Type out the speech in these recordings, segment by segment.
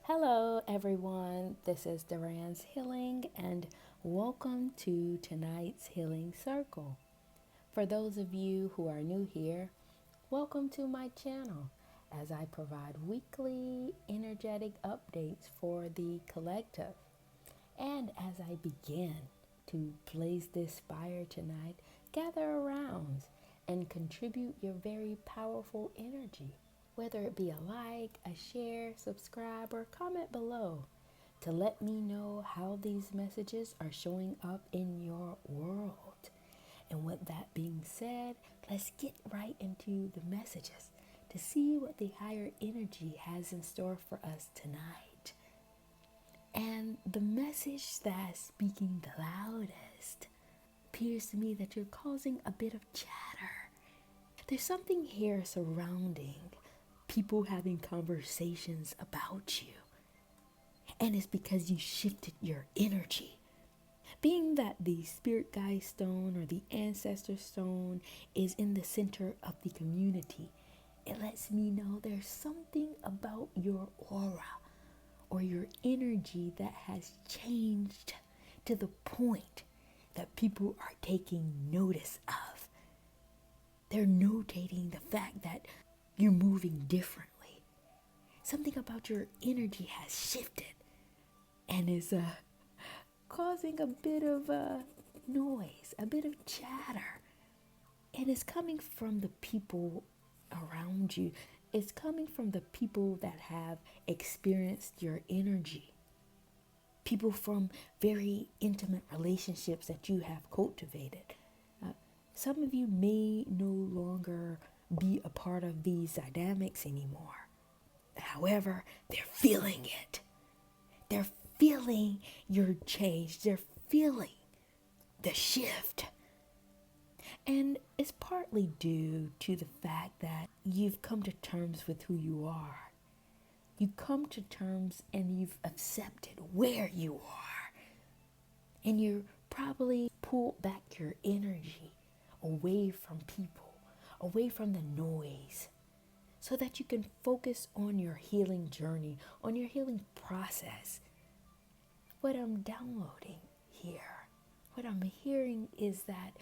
Hello, everyone. This is Duran's Healing, and welcome to tonight's Healing Circle. For those of you who are new here, welcome to my channel as I provide weekly energetic updates for the collective. And as I begin to blaze this fire tonight, gather around and contribute your very powerful energy, whether it be a like, a share, subscribe, or comment below to let me know how these messages are showing up in your world. And with that being said, let's get right into the messages to see what the higher energy has in store for us tonight. And the message that's speaking the loudest appears to me that you're causing a bit of chatter. There's something here surrounding people having conversations about you. And it's because you shifted your energy. Being that the spirit guide stone or the ancestor stone is in the center of the community, it lets me know there's something about your aura or your energy that has changed to the point that people are taking notice of. They're notating the fact that you're moving differently. Something about your energy has shifted and is causing a bit of noise, a bit of chatter. And it's coming from the people around you. It's coming from the people that have experienced your energy. People from very intimate relationships that you have cultivated. Some of you may no longer be a part of these dynamics anymore. However, they're feeling it. They're feeling your change. They're feeling the shift. And it's partly due to the fact that you've come to terms with who you are. You come to terms and you've accepted where you are. And you're probably pulled back your energy away from people, away from the noise, so that you can focus on your healing journey, on your healing process. What I'm downloading here, what I'm hearing is that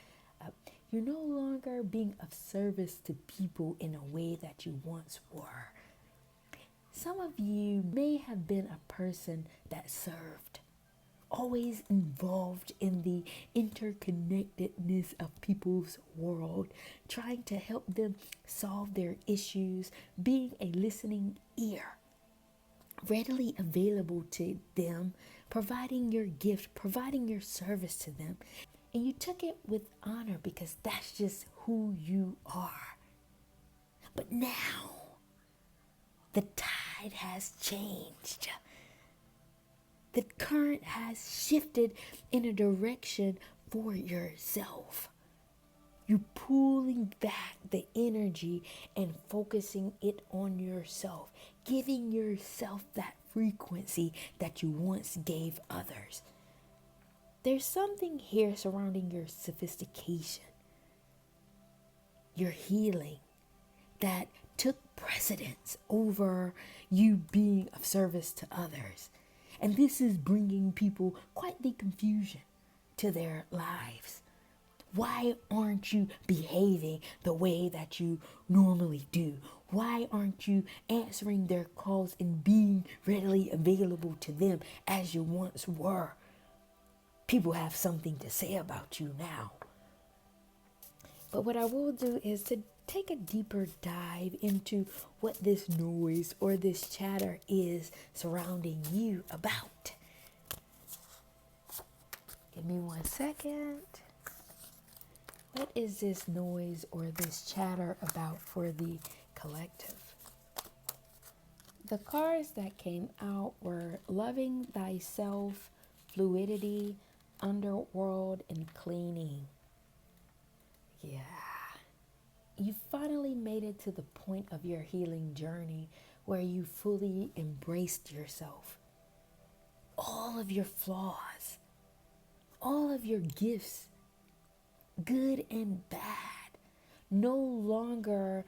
you're no longer being of service to people in a way that you once were. Some of you may have been a person that served, always involved in the interconnectedness of people's world, trying to help them solve their issues, being a listening ear, readily available to them, providing your gift, providing your service to them. And you took it with honor because that's just who you are. But now, the tide has changed. The current has shifted in a direction for yourself. You're pulling back the energy and focusing it on yourself, giving yourself that frequency that you once gave others. There's something here surrounding your sophistication, your healing, that took precedence over you being of service to others. And this is bringing people quite the confusion to their lives. Why aren't you behaving the way that you normally do? Why aren't you answering their calls and being readily available to them as you once were? People have something to say about you now. But what I will do is to take a deeper dive into what this noise or this chatter is surrounding you about. Give me 1 second. What is this noise or this chatter about for the collective? The cards that came out were loving thyself, fluidity, underworld, and cleaning. Yeah. You finally made it to the point of your healing journey where you fully embraced yourself. All of your flaws, all of your gifts, good and bad, no longer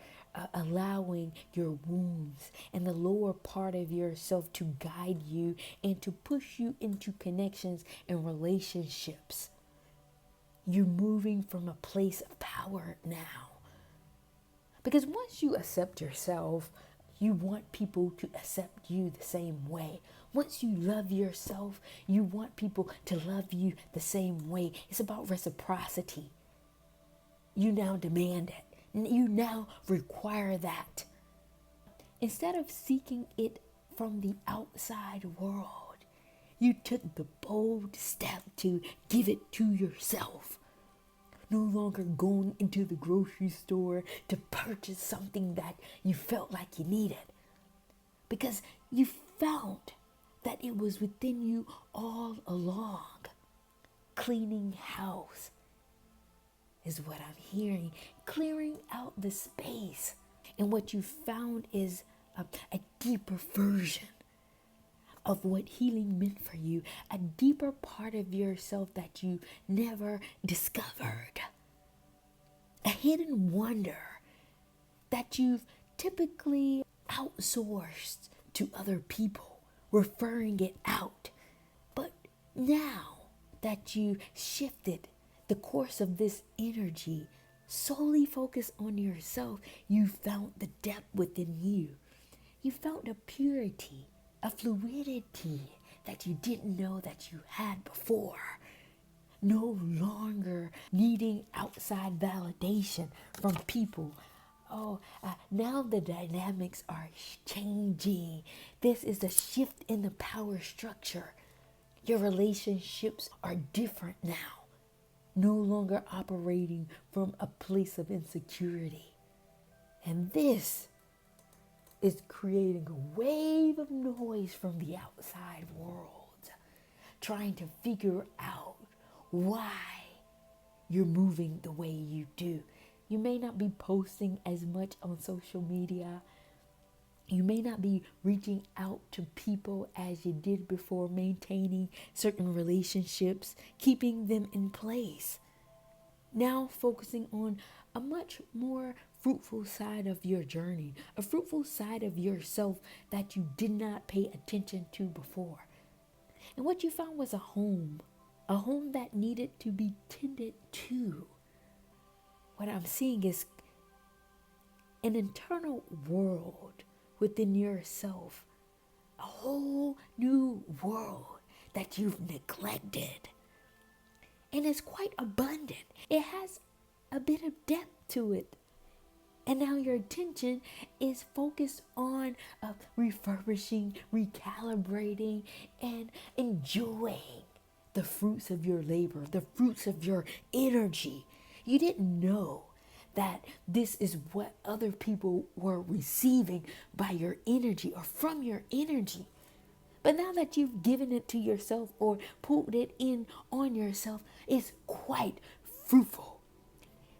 allowing your wounds and the lower part of yourself to guide you and to push you into connections and relationships. You're moving from a place of power now. Because once you accept yourself, you want people to accept you the same way. Once you love yourself, you want people to love you the same way. It's about reciprocity. You now demand it. You now require that. Instead of seeking it from the outside world, you took the bold step to give it to yourself. No longer going into the grocery store to purchase something that you felt like you needed, because you found that it was within you all along. Cleaning house is what I'm hearing. Clearing out the space. And what you found is a deeper version of what healing meant for you, a deeper part of yourself that you never discovered, a hidden wonder that you've typically outsourced to other people, referring it out. But now that you shifted the course of this energy, solely focus on yourself, you found the depth within you. You found a purity, a fluidity that you didn't know that you had before. No longer needing outside validation from people. Now the dynamics are changing. This is a shift in the power structure. Your relationships are different now. No longer operating from a place of insecurity. And this is creating a wave of noise from the outside world, trying to figure out why you're moving the way you do. You may not be posting as much on social media. You may not be reaching out to people as you did before, maintaining certain relationships, keeping them in place. Now focusing on a much more fruitful side of your journey, a fruitful side of yourself that you did not pay attention to before. And what you found was a home that needed to be tended to. What I'm seeing is an internal world within yourself, a whole new world that you've neglected. And it's quite abundant. It has a bit of depth to it. And now your attention is focused on refurbishing, recalibrating, and enjoying the fruits of your labor, the fruits of your energy. You didn't know that this is what other people were receiving by your energy or from your energy. But now that you've given it to yourself or pulled it in on yourself, it's quite fruitful.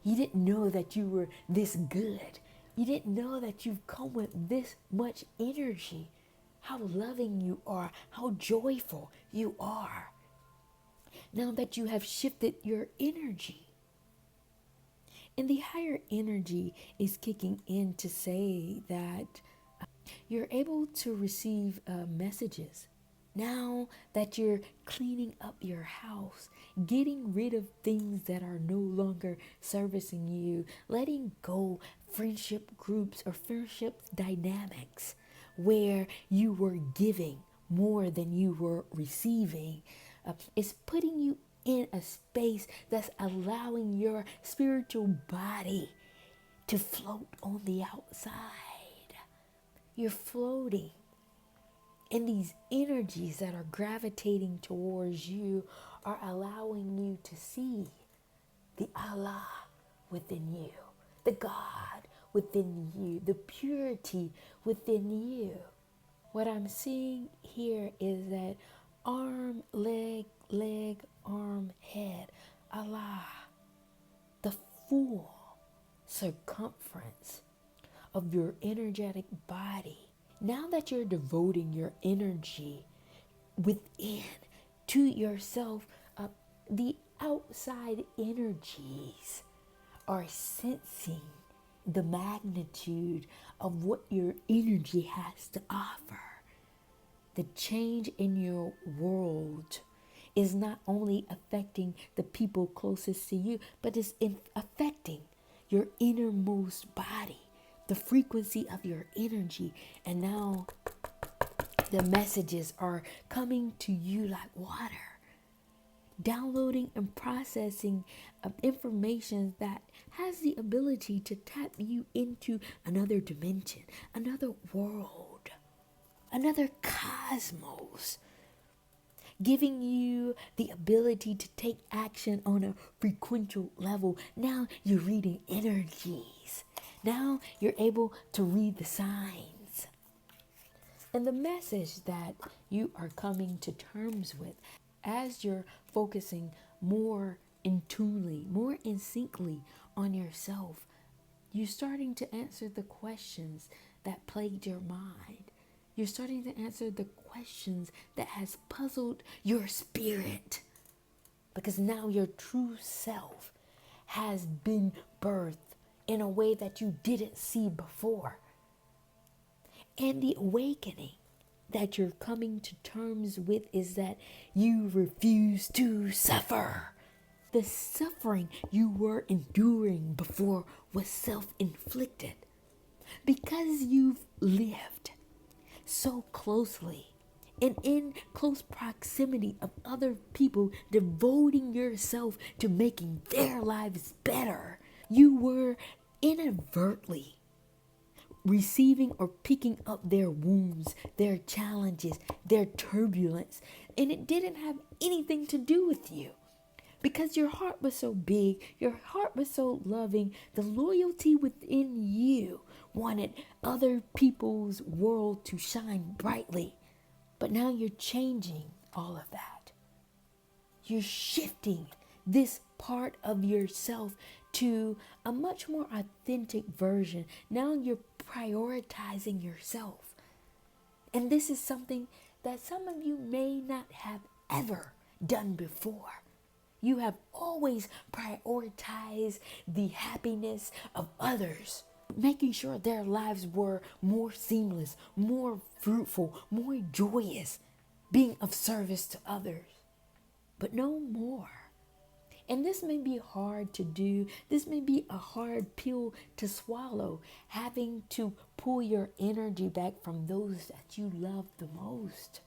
You didn't know that you were this good. You didn't know that you've come with this much energy. How loving you are, how joyful you are. Now that you have shifted your energy. And the higher energy is kicking in to say that you're able to receive messages. Now that you're cleaning up your house, getting rid of things that are no longer servicing you, letting go friendship groups or friendship dynamics where you were giving more than you were receiving, it's putting you in a space that's allowing your spiritual body to float on the outside. You're floating. And these energies that are gravitating towards you are allowing you to see the Allah within you, the God within you, the purity within you. What I'm seeing here is that arm, leg, arm, head, Allah, the full circumference of your energetic body. Now that you're devoting your energy within to yourself, the outside energies are sensing the magnitude of what your energy has to offer. The change in your world is not only affecting the people closest to you, but it's affecting your innermost body, the frequency of your energy. And now the messages are coming to you like water, downloading and processing of information that has the ability to tap you into another dimension, another world, another cosmos, giving you the ability to take action on a frequential level. Now you're reading energies. Now you're able to read the signs. And the message that you are coming to terms with as you're focusing more intunely, more in syncly on yourself, you're starting to answer the questions that plagued your mind. You're starting to answer the questions that has puzzled your spirit. Because now your true self has been birthed in a way that you didn't see before. And the awakening that you're coming to terms with is that you refuse to suffer. The suffering you were enduring before was self-inflicted because you've lived so closely and in close proximity of other people, devoting yourself to making their lives better. You were inadvertently receiving or picking up their wounds, their challenges, their turbulence, and it didn't have anything to do with you. Because your heart was so big, your heart was so loving, the loyalty within you wanted other people's world to shine brightly. But now you're changing all of that. You're shifting this part of yourself to a much more authentic version. Now you're prioritizing yourself. And this is something that some of you may not have ever done before. You have always prioritized the happiness of others, making sure their lives were more seamless, more fruitful, more joyous, being of service to others. But no more. And this may be hard to do. This may be a hard pill to swallow, having to pull your energy back from those that you love the most.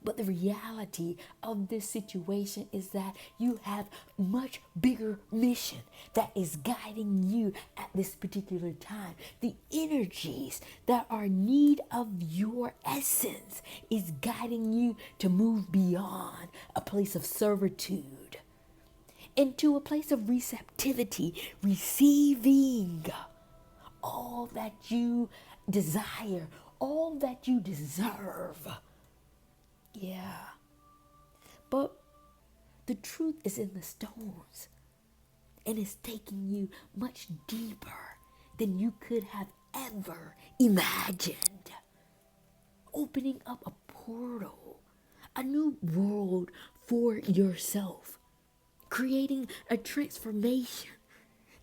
But the reality of this situation is that you have much bigger mission that is guiding you at this particular time. The energies that are in need of your essence is guiding you to move beyond a place of servitude into a place of receptivity, receiving all that you desire, all that you deserve. Yeah, but the truth is in the stones, and it's taking you much deeper than you could have ever imagined. Opening up a portal, a new world for yourself, creating a transformation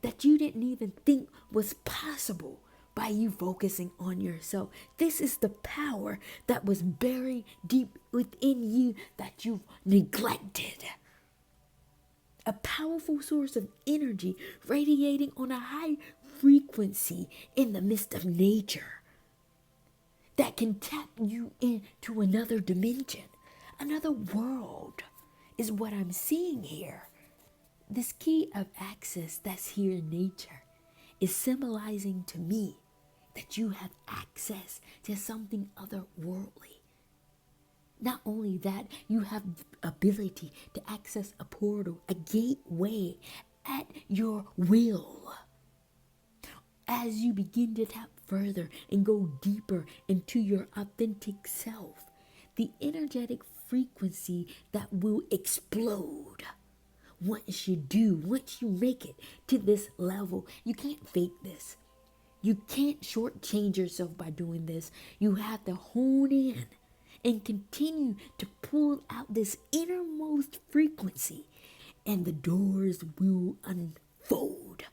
that you didn't even think was possible by you focusing on yourself. This is the power that was buried deep within you that you've neglected. A powerful source of energy radiating on a high frequency in the midst of nature that can tap you into another dimension, another world is what I'm seeing here. This key of access that's here in nature is symbolizing to me that you have access to something otherworldly. Not only that, you have the ability to access a portal, a gateway at your will. As you begin to tap further and go deeper into your authentic self, the energetic frequency that will explode. Once you make it to this level, you can't fake this. You can't shortchange yourself by doing this. You have to hone in and continue to pull out this innermost frequency, and the doors will unfold.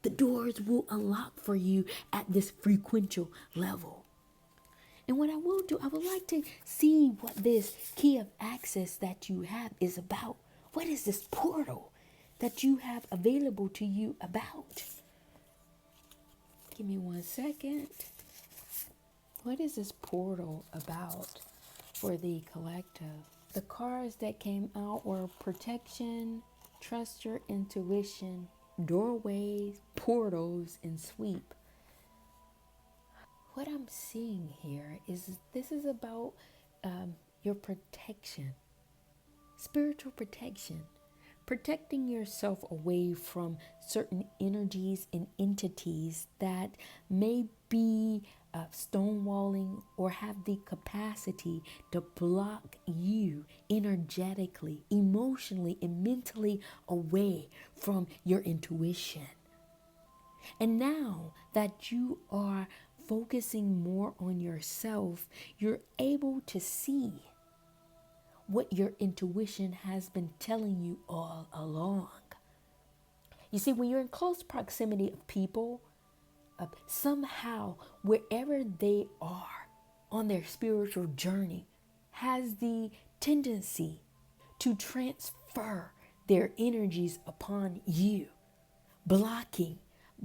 The doors will unlock for you at this frequential level. And what I will do, I would like to see what this key of access that you have is about. What is this portal that you have available to you about? Give me 1 second. What is this portal about for the collective? The cards that came out were protection, trust your intuition, doorways, portals, and sweep. What I'm seeing here is this is about your protection, spiritual protection, protecting yourself away from certain energies and entities that may be stonewalling or have the capacity to block you energetically, emotionally, and mentally away from your intuition. And now that you are focusing more on yourself, you're able to see what your intuition has been telling you all along. You see, when you're in close proximity of people, somehow, wherever they are on their spiritual journey, has the tendency to transfer their energies upon you, blocking,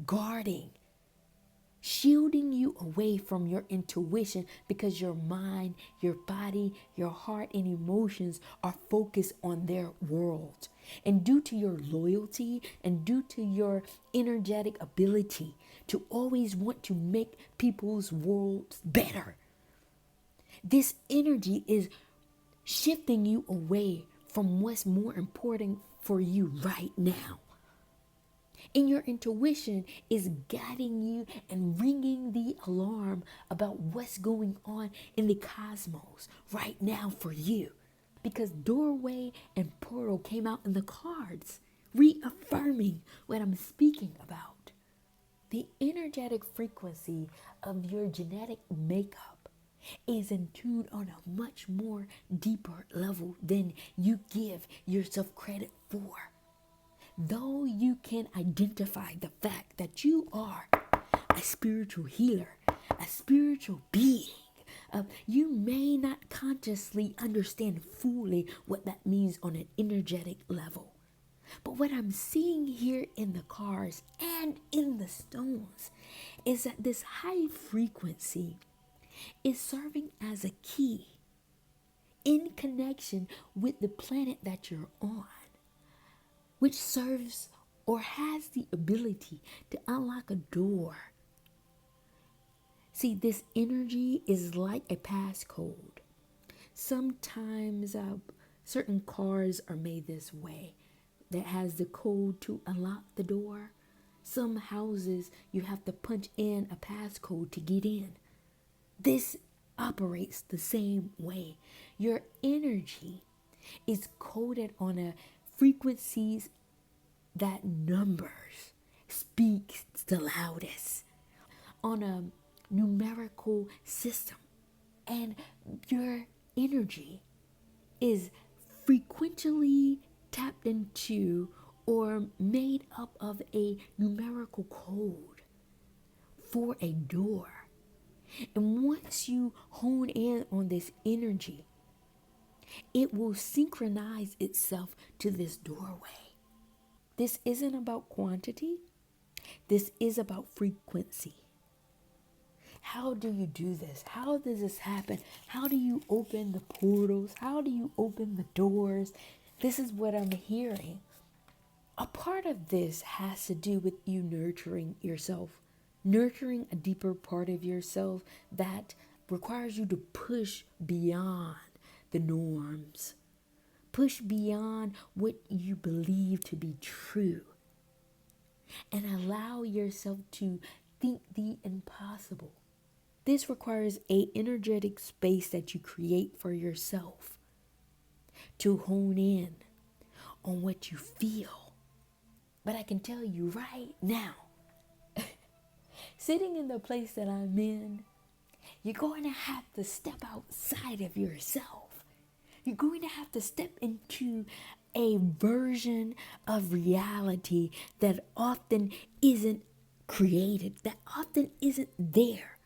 guarding, shielding you away from your intuition because your mind, your body, your heart, and emotions are focused on their world. And due to your loyalty and due to your energetic ability to always want to make people's worlds better, this energy is shifting you away from what's more important for you right now. And your intuition is guiding you and ringing the alarm about what's going on in the cosmos right now for you. Because doorway and portal came out in the cards, reaffirming what I'm speaking about. The energetic frequency of your genetic makeup is in tune on a much more deeper level than you give yourself credit for. Though you can identify the fact that you are a spiritual healer, a spiritual being, you may not consciously understand fully what that means on an energetic level. But what I'm seeing here in the cards and in the stones is that this high frequency is serving as a key in connection with the planet that you're on, which serves or has the ability to unlock a door. See, this energy is like a passcode. Sometimes certain cars are made this way that has the code to unlock the door. Some houses you have to punch in a passcode to get in. This operates the same way. Your energy is coded on a frequencies that numbers speaks the loudest on a numerical system, and your energy is frequently tapped into or made up of a numerical code for a door. And once you hone in on this energy, it will synchronize itself to this doorway. This isn't about quantity. This is about frequency. How do you do this? How does this happen? How do you open the portals? How do you open the doors? This is what I'm hearing. A part of this has to do with you nurturing yourself, nurturing a deeper part of yourself that requires you to push beyond the norms, push beyond what you believe to be true, and allow yourself to think the impossible. This requires an energetic space that you create for yourself to hone in on what you feel. But I can tell you right now, sitting in the place that I'm in, you're going to have to step outside of yourself. You're going to have to step into a version of reality that often isn't created that often isn't there,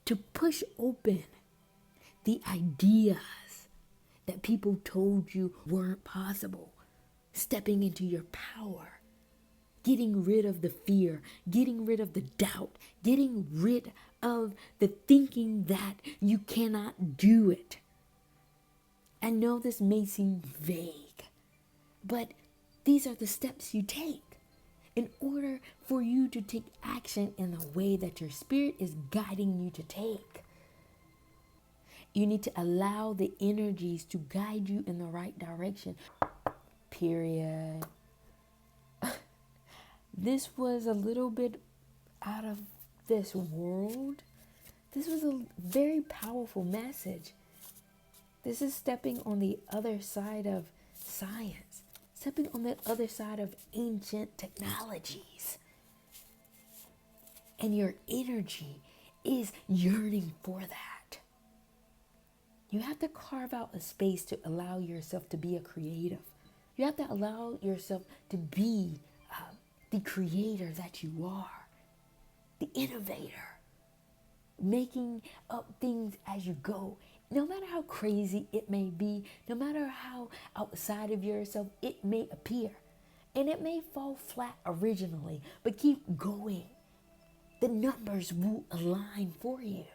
to push open the ideas that people told you weren't possible, stepping into your power, getting rid of the fear, getting rid of the doubt, getting rid of the thinking that you cannot do it. I know this may seem vague, but these are the steps you take in order for you to take action in the way that your spirit is guiding you to take. You need to allow the energies to guide you in the right direction. Period. This was a little bit out of this world. This was a very powerful message. This is stepping on the other side of science, stepping on the other side of ancient technologies. And your energy is yearning for that. You have to carve out a space to allow yourself to be a creative. You have to allow yourself to be the creator that you are, the innovator, making up things as you go. No matter how crazy it may be, no matter how outside of yourself it may appear, and it may fall flat originally, but keep going. The numbers will align for you.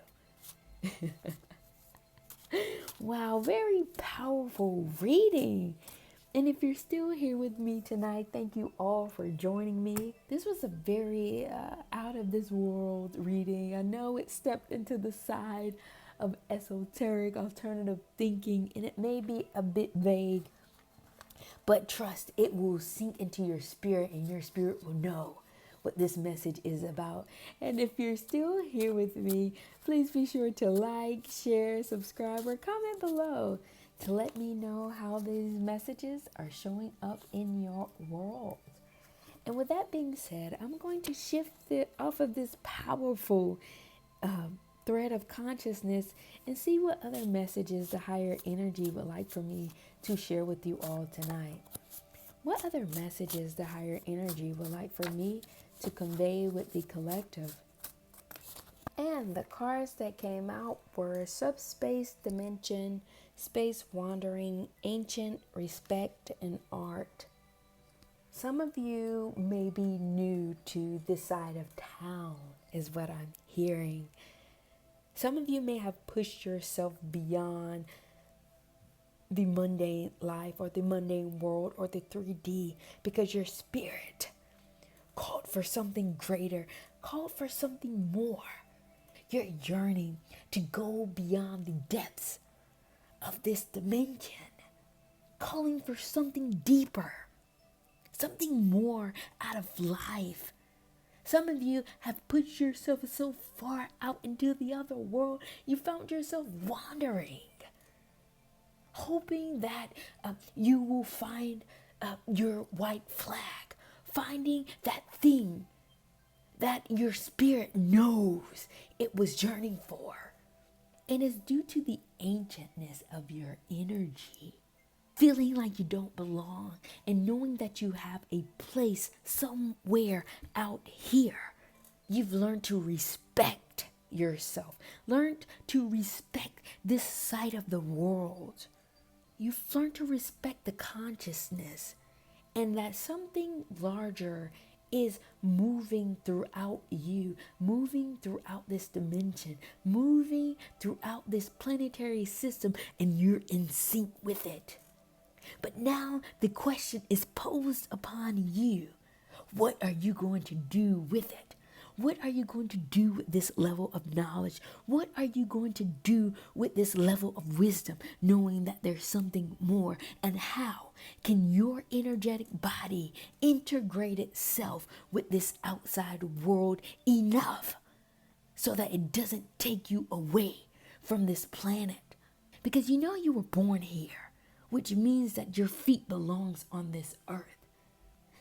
Wow, very powerful reading. And if you're still here with me tonight, thank you all for joining me. This was a very out of this world reading. I know it stepped into the side of esoteric alternative thinking, and it may be a bit vague, but trust, it will sink into your spirit, and your spirit will know what this message is about. And if you're still here with me, please be sure to like, share, subscribe, or comment below to let me know how these messages are showing up in your world. And with that being said, I'm going to shift it off of this powerful thread of consciousness and see what other messages the higher energy would like for me to share with you all tonight. What other messages the higher energy would like for me to convey with the collective? And the cards that came out were subspace, dimension, space wandering, ancient, respect, and art. Some of you may be new to this side of town, is what I'm hearing. Some of you may have pushed yourself beyond the mundane life or the mundane world or the 3D because your spirit called for something greater, called for something more. You're yearning to go beyond the depths of this dimension, calling for something deeper, something more out of life. Some of you have put yourself so far out into the other world, you found yourself wandering, hoping that you will find your white flag, finding that thing that your spirit knows it was yearning for. And it's due to the ancientness of your energy, feeling like you don't belong and knowing that you have a place somewhere out here. You've learned to respect yourself, learned to respect this side of the world. You've learned to respect the consciousness and that something larger is moving throughout you, moving throughout this dimension, moving throughout this planetary system, and you're in sync with it. But now the question is posed upon you. What are you going to do with it? What are you going to do with this level of knowledge? What are you going to do with this level of wisdom, knowing that there's something more? And how can your energetic body integrate itself with this outside world enough so that it doesn't take you away from this planet? Because you know you were born here, which means that your feet belongs on this earth.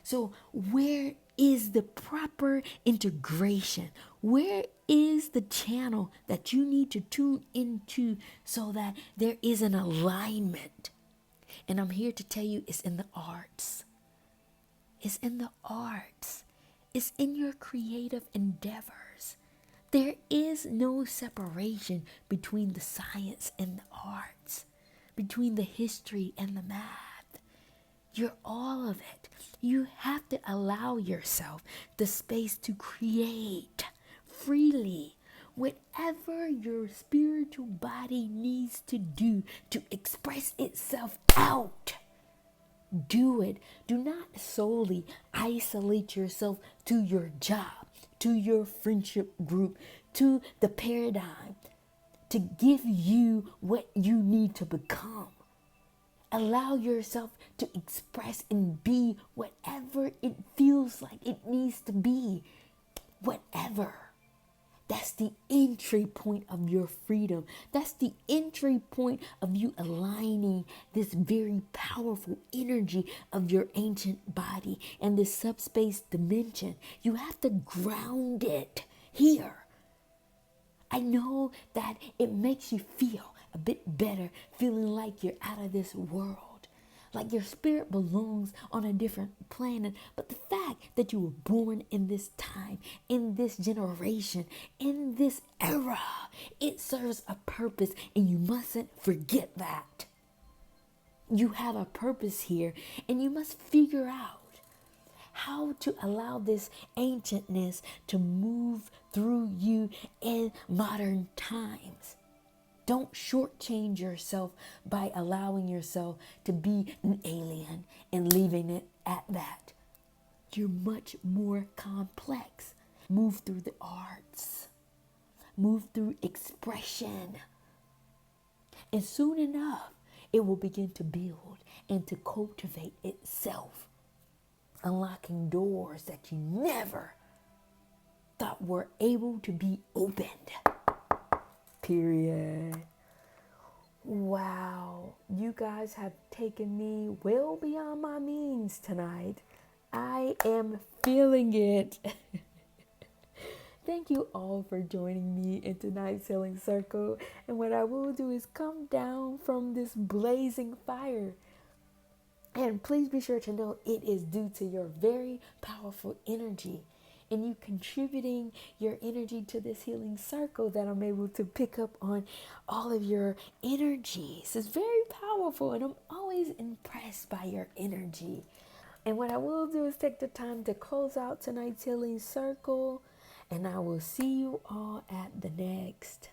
So where is the proper integration? Where is the channel that you need to tune into so that there is an alignment? And I'm here to tell you it's in the arts. It's in the arts. It's in your creative endeavors. There is no separation between the science and the arts, between the history and the math. You're all of it. You have to allow yourself the space to create freely whatever your spiritual body needs to do to express itself out. Do it. Do not solely isolate yourself to your job, to your friendship group, to the paradigm to give you what you need to become. Allow yourself to express and be whatever it feels like it needs to be. Whatever. That's the entry point of your freedom. That's the entry point of you aligning this very powerful energy of your ancient body and this subspace dimension. You have to ground it here. I know that it makes you feel a bit better, feeling like you're out of this world. Like your spirit belongs on a different planet. But the fact that you were born in this time, in this generation, in this era, it serves a purpose, and you mustn't forget that. You have a purpose here, and you must figure out how to allow this ancientness to move through you in modern times. Don't shortchange yourself by allowing yourself to be an alien and leaving it at that. You're much more complex. Move through the arts. Move through expression. And soon enough, it will begin to build and to cultivate itself, unlocking doors that you never thought were able to be opened. Period. Wow, you guys have taken me well beyond my means tonight. I am feeling it. Thank you all for joining me in tonight's healing circle. And what I will do is come down from this blazing fire. And please be sure to know it is due to your very powerful energy and you contributing your energy to this healing circle that I'm able to pick up on all of your energies. It's very powerful, and I'm always impressed by your energy. And what I will do is take the time to close out tonight's healing circle, and I will see you all at the next.